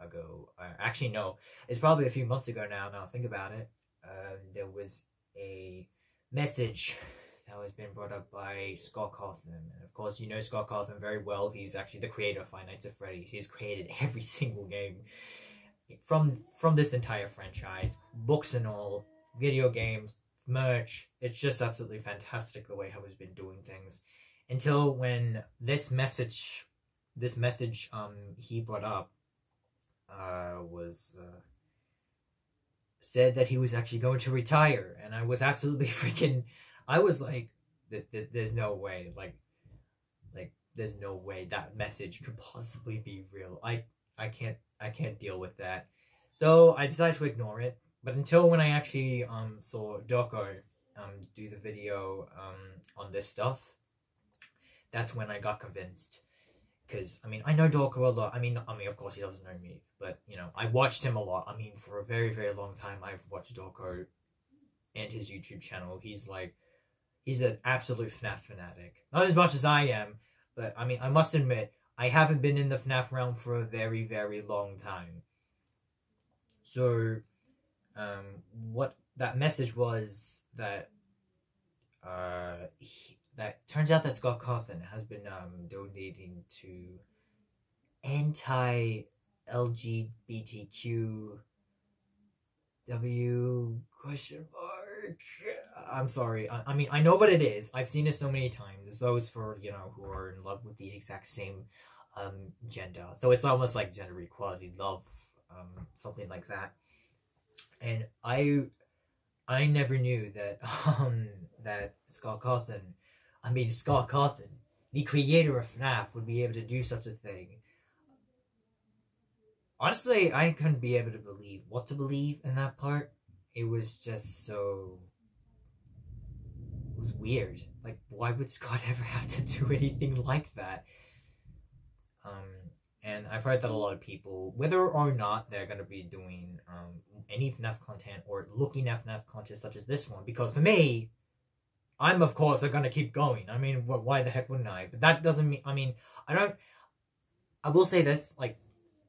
ago. Actually, no, it's probably a few months ago now. Now think about it. There was a message that was been brought up by Scott Cawthon, and of course, you know Scott Cawthon very well. He's actually the creator of Five Nights at Freddy's. He's created every single game from this entire franchise, books and all, video games, merch. It's just absolutely fantastic the way how he's been doing things. Until when this message he brought up was said that he was actually going to retire, and I was absolutely freaking. I was like, there's no way, like there's no way that message could possibly be real. I can't deal with that. So I decided to ignore it. But until when I actually saw Doko do the video on this stuff, that's when I got convinced. Because I mean, I know Doko a lot. I mean, of course he doesn't know me, but you know, I watched him a lot. I mean, for a very, very long time, I've watched Doko and his YouTube channel. He's an absolute Fnaf fanatic. Not as much as I am, but I mean, I must admit, I haven't been in the Fnaf realm for a very, very long time. So, what that message was that that turns out that Scott Cawthon has been donating to anti-LGBTQW question mark. I'm sorry. I mean, I know what it is. I've seen it so many times. It's those for, you know, who are in love with the exact same gender. So it's almost like gender equality, love, something like that. And I never knew that that Scott Cawthon, the creator of FNAF, would be able to do such a thing. Honestly, I couldn't be able to believe what to believe in that part. It was just so... It was weird. Like, why would Scott ever have to do anything like that? And I've heard that a lot of people, whether or not they're going to be doing any FNAF content or looking at FNAF content such as this one, because for me, I'm of course going to keep going. I mean, why the heck wouldn't I? But that doesn't mean, I mean, I will say this, like,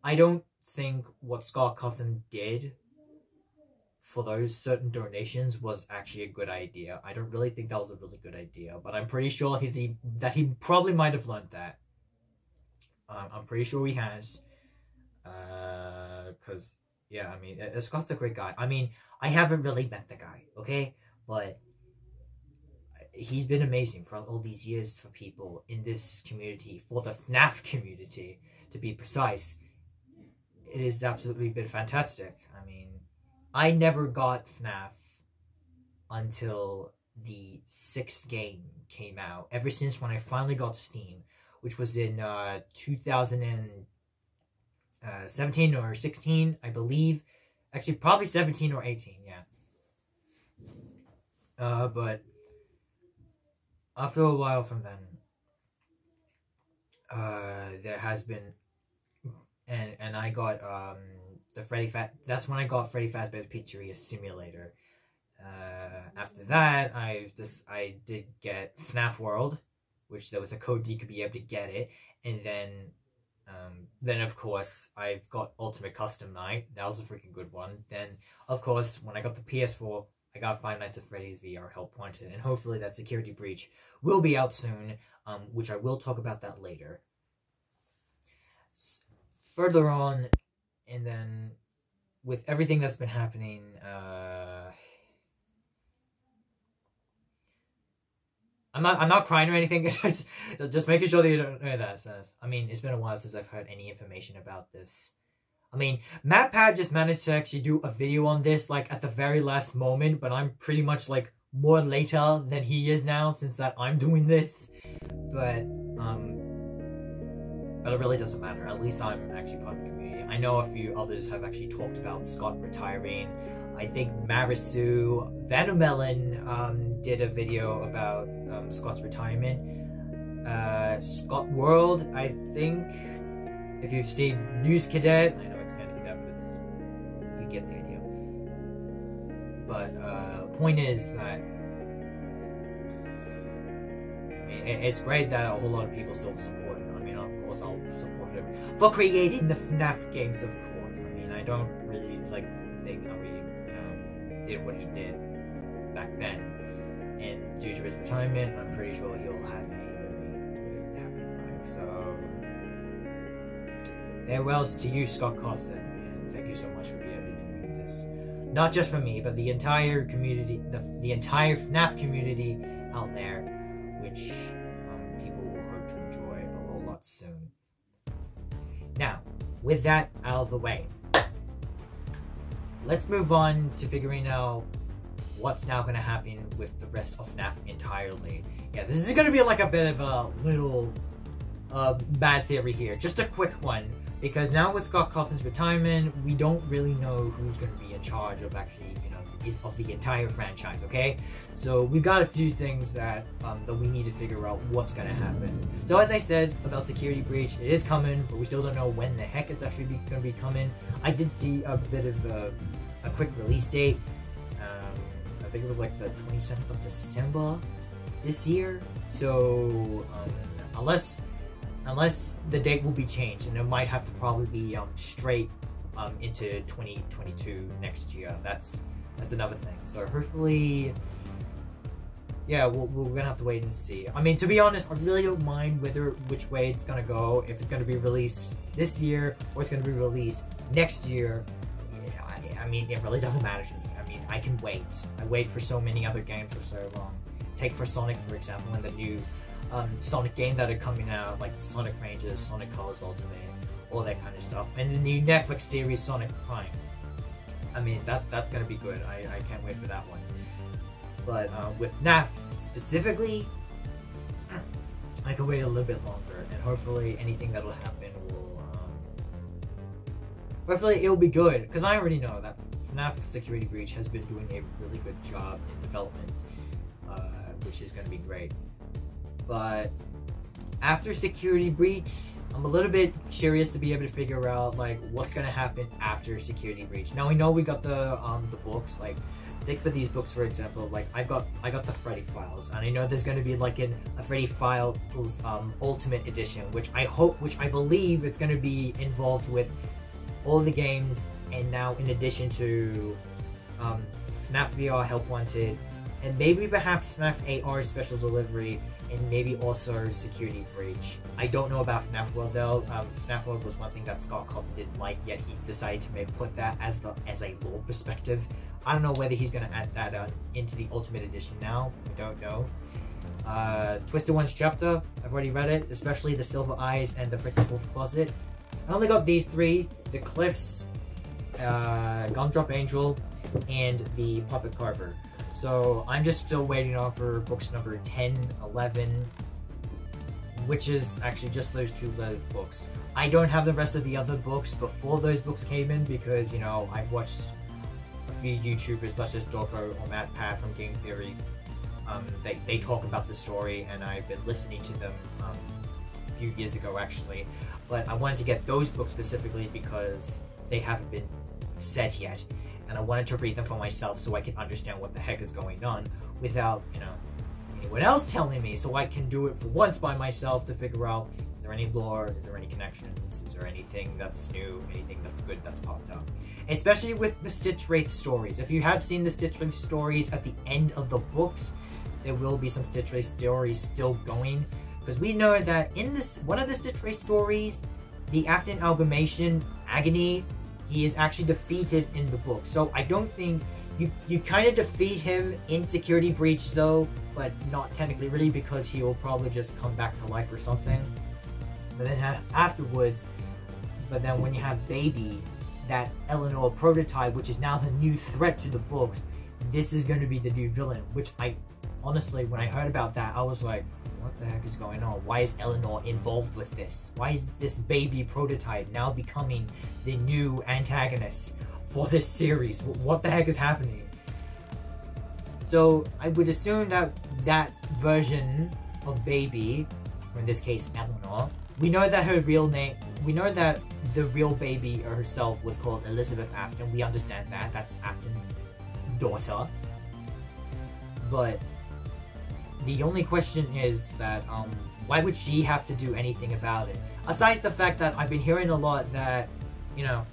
I don't think what Scott Cawthon did for those certain donations was actually a good idea. I don't really think that was a really good idea, but I'm pretty sure that he probably might have learned that. I'm pretty sure he has, because, yeah, I mean, Scott's a great guy. I mean, I haven't really met the guy, okay? But he's been amazing for all these years for people in this community, for the FNAF community, to be precise. It has absolutely been fantastic. I mean, I never got FNAF until the 6th game came out, ever since when I finally got Steam, which was in 2017 or 16, I believe. Actually, probably 17 or 18, yeah. But after a while from then, there has been, and I got that's when I got Freddy Fazbear's Pizzeria Simulator. After that, I did get FNAF World, which there was a code you could be able to get it, and then of course I've got Ultimate Custom Night. That was a freaking good one. Then of course when I got the PS4, I got Five Nights at Freddy's VR Help Wanted, and hopefully that Security Breach will be out soon, which I will talk about that later. Further on, and then with everything that's been happening, I'm not crying or anything. just making sure that you don't know that. So, I mean, it's been a while since I've heard any information about this. I mean, MatPad just managed to actually do a video on this, like, at the very last moment, but I'm pretty much, like, more later than he is now, since that I'm doing this. But it really doesn't matter. At least I'm actually part of the community. I know a few others have actually talked about Scott retiring. I think Marisu Vanomelon did a video about Scott's retirement. Scott World, I think, if you've seen News Cadet, I know it's kind of that, but you get the idea. But point is that, I mean, it's great that a whole lot of people still support him. I mean, of course I'll support him for creating the FNAF games, of course. I mean, I don't really think how he did what he did back then, and due to his retirement, I'm pretty sure he'll have a very good, happy life. So, farewells to you, Scott Cawthon, and thank you so much for doing this. Not just for me, but the entire community, the entire FNAF community out there, which people will hope to enjoy a whole lot soon. Now, with that out of the way, let's move on to figuring out what's now going to happen with the rest of FNAF entirely. Yeah, this is going to be like a bit of a little bad theory here. Just a quick one, because now with Scott Cawthon's retirement, we don't really know who's going to be in charge of actually, of the entire franchise, okay? So we've got a few things that we need to figure out what's going to happen. So as I said about Security Breach, it is coming, but we still don't know when the heck it's actually going to be coming. I did see a bit of a quick release date. I think it was like the 27th of December this year. So unless the date will be changed, and it might have to probably be straight into 2022 next year. That's another thing. So hopefully, yeah, we're gonna have to wait and see. I mean, to be honest, I really don't mind which way it's gonna go. If it's gonna be released this year or it's gonna be released next year, I mean, it really doesn't matter to me. I mean, I can wait. I wait for so many other games for so long. Take for Sonic, for example, and the new Sonic game that are coming out, like Sonic Rangers, Sonic Colors Ultimate, all that kind of stuff, and the new Netflix series Sonic Prime. I mean, that's gonna be good. I can't wait for that one. But with FNAF specifically, I can wait a little bit longer, and hopefully anything that'll happen will, hopefully it'll be good, because I already know that FNAF Security Breach has been doing a really good job in development, which is gonna be great. But after Security Breach, I'm a little bit curious to be able to figure out like what's gonna happen after Security Breach. Now we know we got the books. Like, take for these books for example. Like I got the Freddy Files, and I know there's gonna be like a Freddy Files Ultimate Edition, which I believe it's gonna be involved with all the games, and now in addition to FNAF VR Help Wanted, and maybe perhaps FNAF AR Special Delivery, and maybe also Security Breach. I don't know about FNAF World though. FNAF World was one thing that Scott Cawthon didn't like, yet he decided to put that as a lore perspective. I don't know whether he's gonna add that into the Ultimate Edition now. I don't know. Twisted One's chapter, I've already read it, especially the Silver Eyes and the Freaking Wolf Closet. I only got these three: the Cliffs, Gumdrop Angel, and the Puppet Carver. So I'm just still waiting on for books number 10, 11, which is actually just those two books. I don't have the rest of the other books before those books came in because, I've watched a few YouTubers such as Dorko or Matt Pat from Game Theory. They talk about the story, and I've been listening to them a few years ago actually. But I wanted to get those books specifically because they haven't been said yet. And I wanted to read them for myself so I can understand what the heck is going on without, anyone else telling me, so I can do it for once by myself to figure out, is there any lore, is there any connections, is there anything that's new, anything that's good that's popped up. Especially with the Stitch Wraith stories. If you have seen the Stitch Wraith stories at the end of the books, there will be some Stitch Wraith stories still going. Because we know that in one of the Stitch Wraith stories, the Afton Amalgamation, Agony, he is actually defeated in the book. So I don't think you kind of defeat him in Security Breach though, but not technically really, because he will probably just come back to life or something. But then afterwards, when you have Baby, that Eleanor prototype, which is now the new threat to the books, this is going to be the new villain, which honestly, when I heard about that, I was like, what the heck is going on? Why is Eleanor involved with this? Why is this Baby prototype now becoming the new antagonist for this series? What the heck is happening? So I would assume that version of Baby, or in this case Eleanor, we know that the real Baby herself was called Elizabeth Afton. We understand that. That's Afton's daughter. But the only question is that, why would she have to do anything about it? aside the fact that I've been hearing a lot that, you know,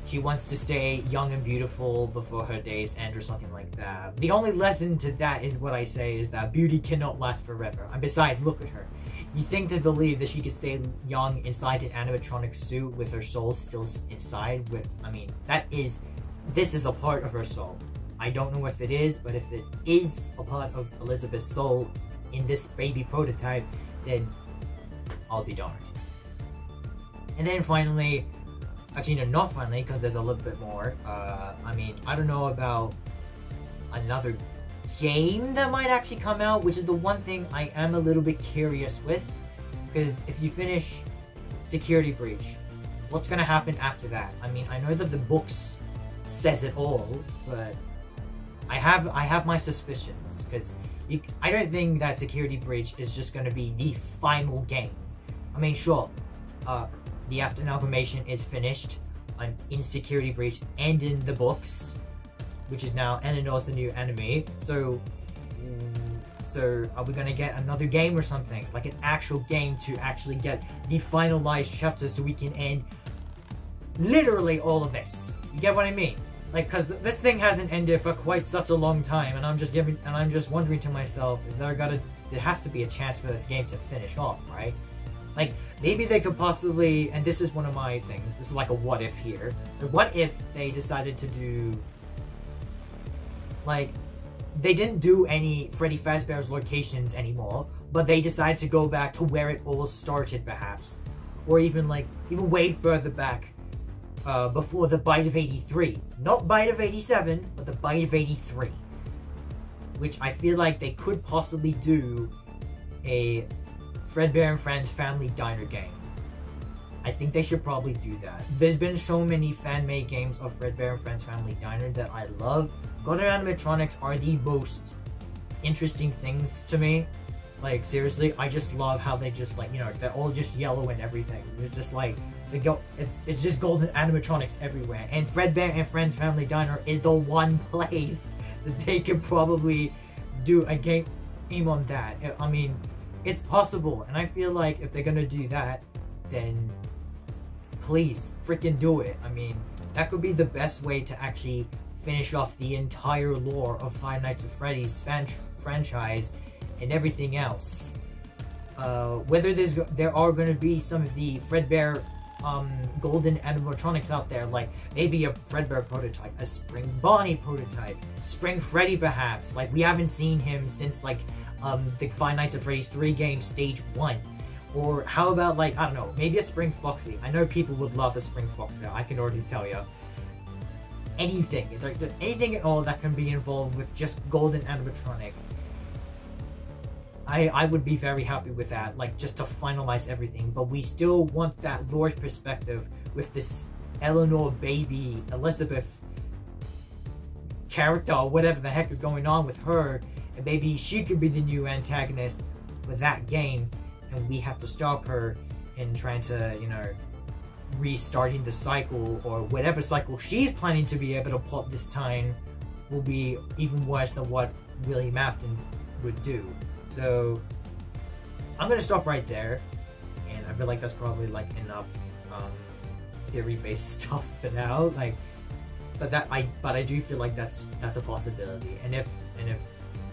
she wants to stay young and beautiful before her days end or something like that. The only lesson to that is what I say is that beauty cannot last forever. And besides, look at her. You think to believe that she could stay young inside an animatronic suit with her soul still inside with, I mean, this is a part of her soul. I don't know if it is, but if it is a part of Elizabeth's soul in this baby prototype, then I'll be darned. And then finally, actually no, not finally, because there's a little bit more. I mean, I don't know about another game that might actually come out, which is the one thing I am a little bit curious with. Because if you finish Security Breach, what's gonna happen after that? I mean, I know that the books says it all, but I have my suspicions, because I don't think that Security Breach is just gonna be the final game. I mean, sure, the After Amalgamation is finished in Security Breach and in the books, which is now, and it knows the new enemy. So are we gonna get another game or something? Like an actual game to actually get the finalized chapters so we can end literally all of this. You get what I mean? Like, cause this thing hasn't ended for quite such a long time, and I'm just wondering to myself, there has to be a chance for this game to finish off, right? Like, maybe they could possibly, and this is one of my things, this is like a what if here. What if they decided to do, like, they didn't do any Freddy Fazbear's locations anymore, but they decided to go back to where it all started, perhaps. Or even way further back, before the Bite of 83. Not Bite of 87, but the Bite of 83. Which I feel like they could possibly do a Fredbear and Friends Family Diner game. I think they should probably do that. There's been so many fan-made games of Fredbear and Friends Family Diner that I love. Golden animatronics are the most interesting things to me. Like, seriously, I just love how they just, like, you know, they're all just yellow and everything. It's just like, it's just golden animatronics everywhere. And Fredbear and Friends Family Diner is the one place that they could probably do a game on that. I mean, it's possible, and I feel like if they're gonna do that, then please freaking do it. I mean, that could be the best way to actually finish off the entire lore of Five Nights at Freddy's franchise and everything else. Whether there are going to be some of the Fredbear golden animatronics out there, like maybe a Fredbear prototype, a Spring Bonnie prototype, Spring Freddy perhaps. Like, we haven't seen him since like the Five Nights at Freddy's 3 game Stage 1. Or how about, like, I don't know, maybe a Spring Foxy. I know people would love a Spring Foxy, I can already tell you. Anything, like, anything at all that can be involved with just golden animatronics. I would be very happy with that, like, just to finalize everything. But we still want that lore perspective with this Eleanor baby Elizabeth character, or whatever the heck is going on with her. And maybe she could be the new antagonist with that game, and we have to stop her in trying to, you know, restarting the cycle, or whatever cycle she's planning to be able to plot this time will be even worse than what William Afton would do. So I'm gonna stop right there, and I feel like that's probably like enough theory-based stuff for now. Like, but I do feel like that's a possibility. And if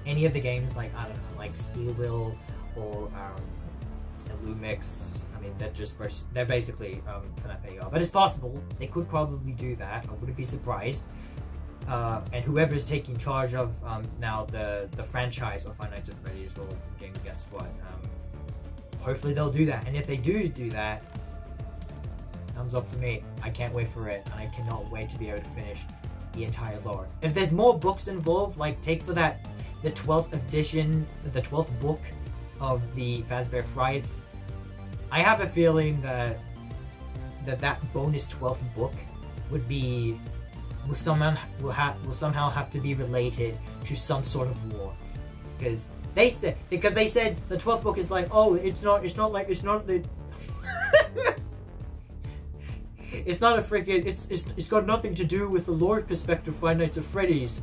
any of the games, like, I don't know, like Steel Wheel or Lumix, I mean, they're basically Fnaf AR. But it's possible they could probably do that. I wouldn't be surprised. And whoever's taking charge of now the franchise of Five Nights at Freddy's will game, guess what? Hopefully they'll do that. And if they do that, thumbs up for me. I can't wait for it, and I cannot wait to be able to finish the entire lore. If there's more books involved, like take for that the 12th edition, the 12th book of the Fazbear Frights, I have a feeling that bonus 12th book will somehow have to be related to some sort of lore, because they said the 12th book is like, oh, it's not a freaking, it's got nothing to do with the lore perspective of Five Nights at Freddy's.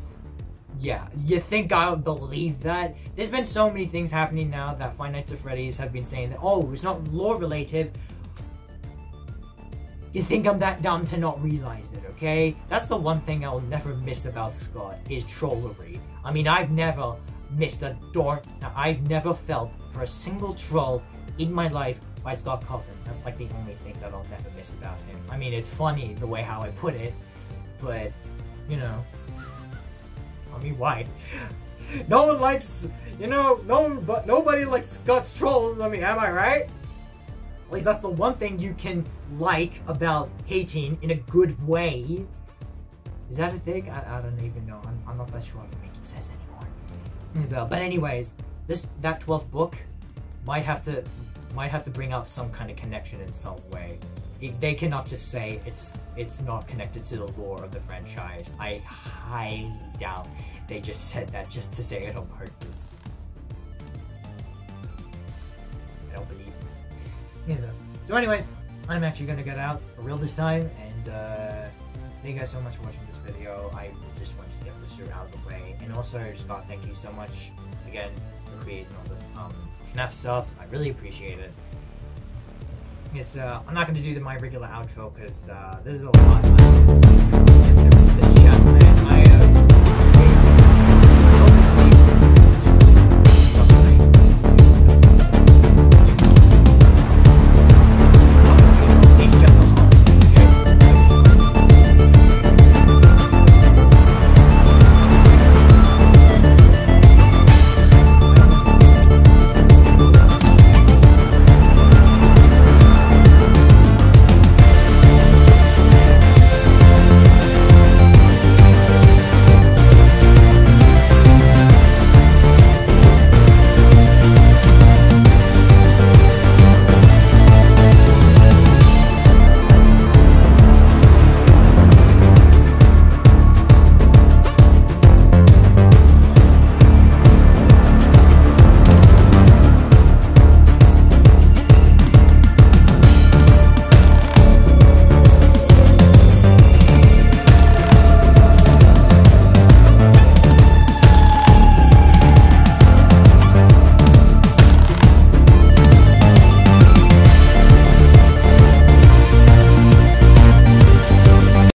Yeah, you think I'll believe that? There's been so many things happening now that Five Nights at Freddy's have been saying that, oh, it's not lore related. You think I'm that dumb to not realize it, okay? That's the one thing I'll never miss about Scott, is trollery. I mean, I've never missed a door. I've never felt for a single troll in my life by Scott Cawthon. That's like the only thing that I'll never miss about him. I mean, it's funny the way how I put it, but, you know, I mean, why? No one likes, you know, nobody likes Scott's trolls. I mean, am I right? At least that's the one thing you can like about hating in a good way. Is that a thing? I don't even know. I'm not that sure if it makes sense anymore. So, but anyways, that 12th book might have to bring up some kind of connection in some way. They cannot just say it's not connected to the lore of the franchise. I highly doubt they just said that just to say it on purpose. I don't believe it. So anyways, I'm actually gonna get out for real this time, and thank you guys so much for watching this video. I just wanted to get this out of the way. And also, Scott, thank you so much again for creating all the Fnaf stuff. I really appreciate it. Yes, I'm not going to do my regular outro because this is a lot. This channel, man.